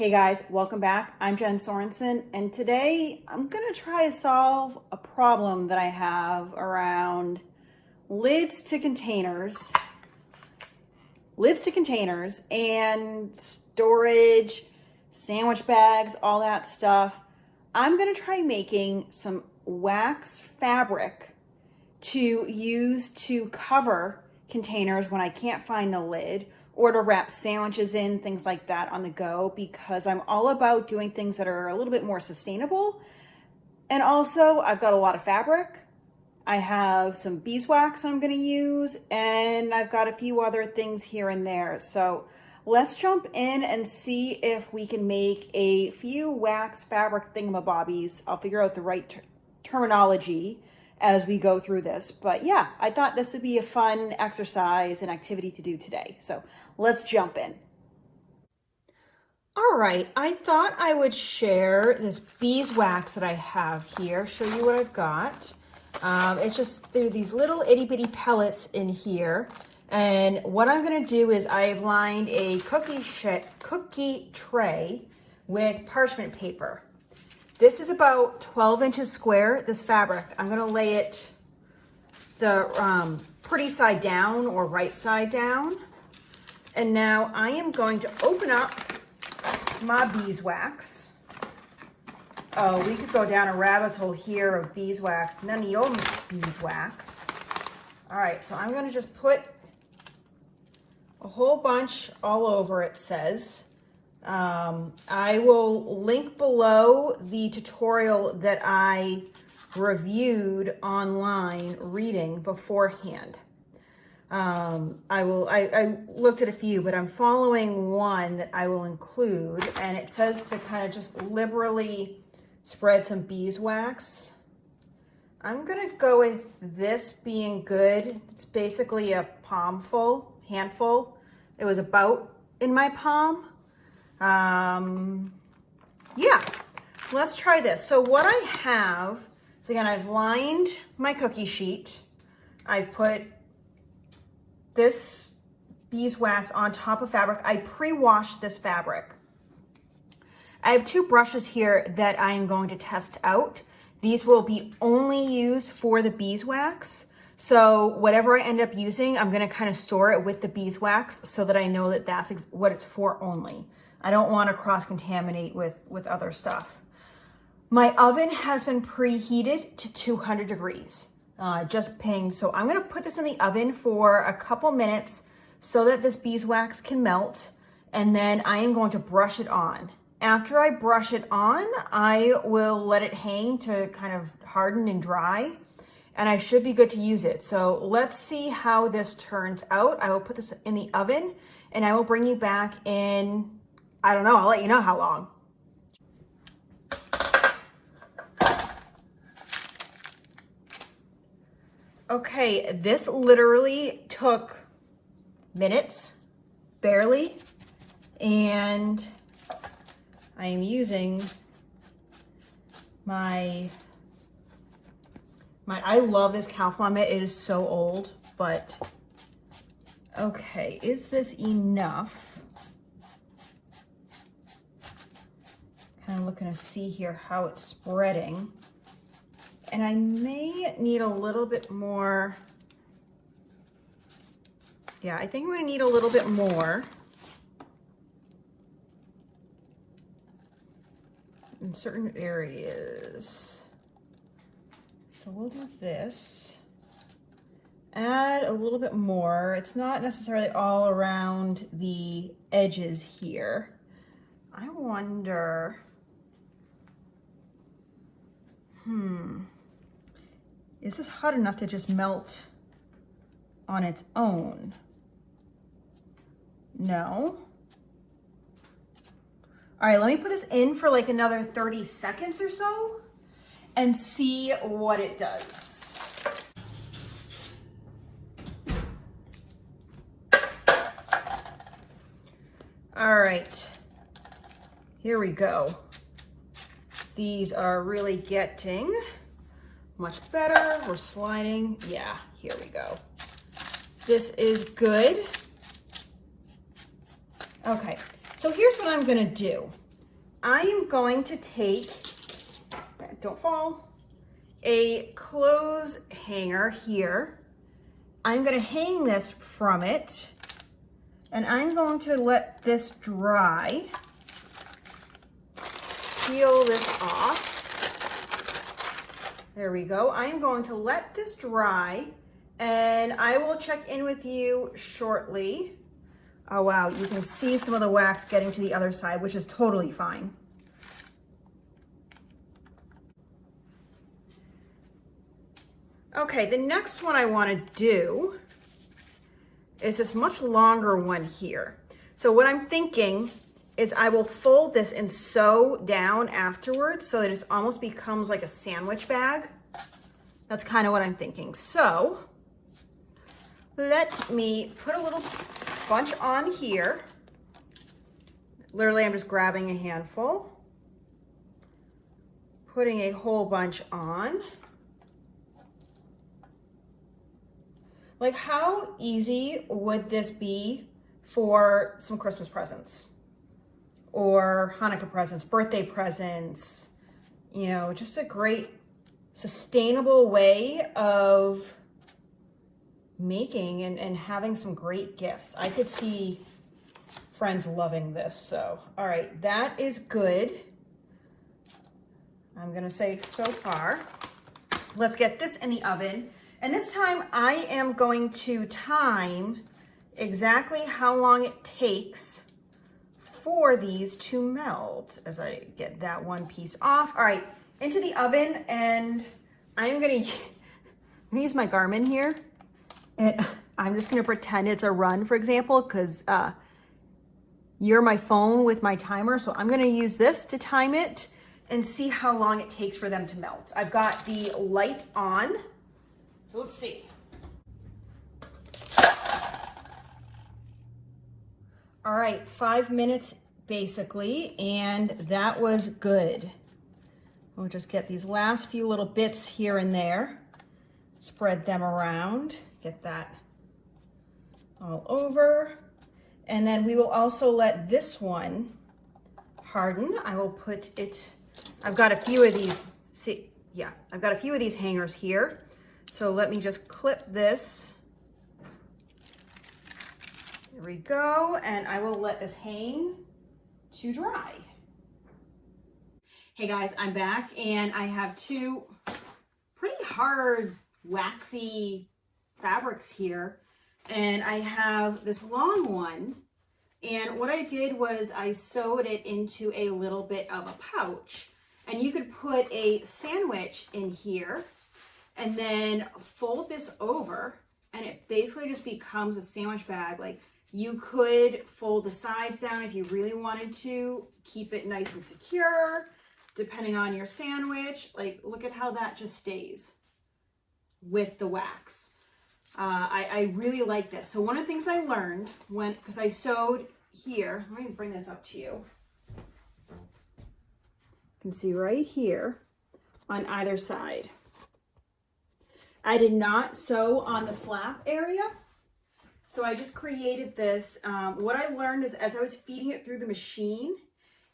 Hey guys, welcome back. I'm Jen Sorensen, and today I'm going to try to solve a problem that I have around lids to containers and storage, sandwich bags, all that stuff. I'm going to try making some wax fabric to use to cover containers when I can't find the lid, or to wrap sandwiches in, things like that on the go, because I'm all about doing things that are a little bit more sustainable. And also, I've got a lot of fabric. I have some beeswax I'm going to use, and I've got a few other things here and there. So let's jump in and see if we can make a few wax fabric thingamabobbies. I'll figure out the right terminology as we go through this. But yeah, I thought this would be a fun exercise and activity to do today. So let's jump in. All right, I thought I would share this beeswax that I have here, show you what I've got. It's just, there are these little itty bitty pellets in here. And what I'm gonna do is I've lined a cookie tray with parchment paper. This is about 12 inches square, this fabric. I'm gonna lay it the pretty side down or right side down. And now I am going to open up my beeswax. Oh, we could go down a rabbit hole here of beeswax, none of your beeswax. All right, so I'm gonna just put a whole bunch all over, it says. I will link below the tutorial that I reviewed online reading beforehand. I looked at a few, but I'm following one that I will include, and it says to kind of just liberally spread some beeswax. I'm gonna go with this being good. It's basically a handful. It was about in my palm. Yeah, let's try this. So what I have is, again, I've lined my cookie sheet. I've put this beeswax on top of fabric. I pre-washed this fabric. I have two brushes here that I am going to test out. These will be only used for the beeswax. So whatever I end up using, I'm gonna kind of store it with the beeswax so that I know that that's what it's for only. I don't want to cross-contaminate with other stuff. My oven has been preheated to 200 degrees, just pinged. So I'm gonna put this in the oven for a couple minutes so that this beeswax can melt, and then I am going to brush it on. After I brush it on, I will let it hang to kind of harden and dry, and I should be good to use it. So let's see how this turns out. I will put this in the oven, and I will bring you back in, I don't know, I'll let you know how long. Okay, this literally took minutes, barely, and I am using I love this Calflamme. It is so old, but okay, is this enough? Kind of looking to see here how it's spreading. And I may need a little bit more. Yeah, I think I'm gonna need a little bit more in certain areas. So we'll do this. Add a little bit more. It's not necessarily all around the edges here. I wonder, is this hot enough to just melt on its own? No. All right, let me put this in for like another 30 seconds or so and see what it does. All right, here we go. These are really getting much better. We're sliding. Yeah, here we go. This is good. Okay, so here's what I'm gonna do. I am going to take, don't fall, a clothes hanger here. I'm going to hang this from it, and I'm going to let this dry. Peel this off. There we go. I'm going to let this dry, and I will check in with you shortly. Oh wow, you can see some of the wax getting to the other side, which is totally fine. Okay, the next one I want to do is this much longer one here. So what I'm thinking is I will fold this and sew down afterwards so that it almost becomes like a sandwich bag. That's kind of what I'm thinking. So let me put a little bunch on here. Literally, I'm just grabbing a handful, putting a whole bunch on. Like, how easy would this be for some Christmas presents or Hanukkah presents, birthday presents? You know, just a great sustainable way of making and having some great gifts. I could see friends loving this. So, all right, that is good. I'm gonna say so far. Let's get this in the oven. And this time I am going to time exactly how long it takes for these to melt as I get that one piece off. All right, into the oven, and I'm gonna use my Garmin here. And I'm just gonna pretend it's a run, for example, because you're my phone with my timer. So I'm gonna use this to time it and see how long it takes for them to melt. I've got the light on. So let's see. All right, 5 minutes basically, and that was good. We'll just get these last few little bits here and there, spread them around, get that all over. And then we will also let this one harden. I will put it, I've got a few of these, see, yeah, I've got a few of these hangers here. So let me just clip this. There we go. And I will let this hang to dry. Hey guys, I'm back, and I have two pretty hard, waxy fabrics here. And I have this long one. And what I did was I sewed it into a little bit of a pouch. And you could put a sandwich in here and then fold this over, and it basically just becomes a sandwich bag. Like, you could fold the sides down if you really wanted to, keep it nice and secure, depending on your sandwich. Like, look at how that just stays with the wax. I really like this. So one of the things I learned because I sewed here, let me bring this up to you. You can see right here on either side. I did not sew on the flap area, so I just created this. What I learned is as I was feeding it through the machine,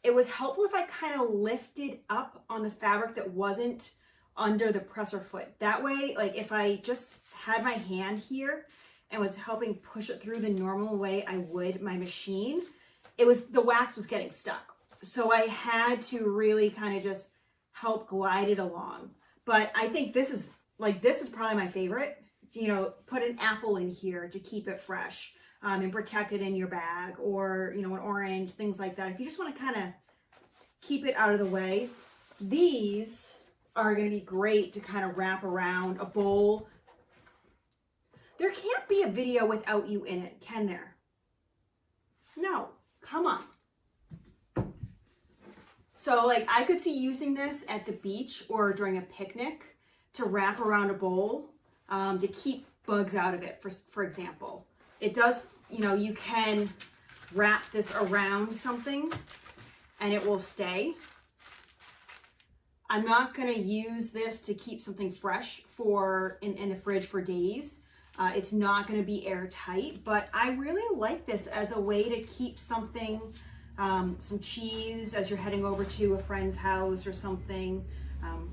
it was helpful if I kind of lifted up on the fabric that wasn't under the presser foot. That way, like if I just had my hand here and was helping push it through the normal way I would my machine, the wax was getting stuck. So I had to really kind of just help glide it along. But I think this is probably my favorite. You know, put an apple in here to keep it fresh and protect it in your bag, or, you know, an orange, things like that. If you just want to kind of keep it out of the way, these are going to be great to kind of wrap around a bowl. There can't be a video without you in it, can there? No, come on. So like I could see using this at the beach or during a picnic to wrap around a bowl to keep bugs out of it, for example. It does, you know, you can wrap this around something and it will stay. I'm not going to use this to keep something fresh in the fridge for days. It's not going to be airtight, but I really like this as a way to keep something some cheese as you're heading over to a friend's house or something.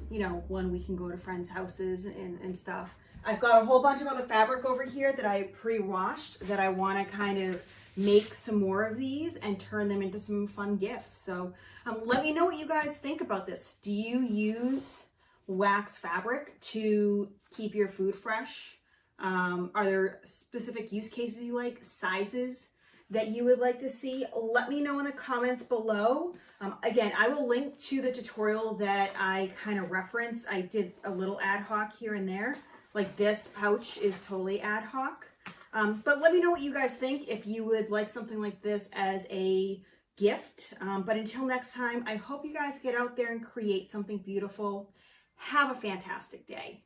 You know, when we can go to friends' houses and stuff. I've got a whole bunch of other fabric over here that I pre-washed that I want to kind of make some more of these and turn them into some fun gifts. So let me know what you guys think about this. Do you use wax fabric to keep your food fresh? Are there specific use cases you like, sizes that you would like to see? Let me know in the comments below. Again, I will link to the tutorial that I kind of referenced. I did a little ad hoc here and there. Like this pouch is totally ad hoc. But let me know what you guys think, if you would like something like this as a gift. But until next time, I hope you guys get out there and create something beautiful. Have a fantastic day.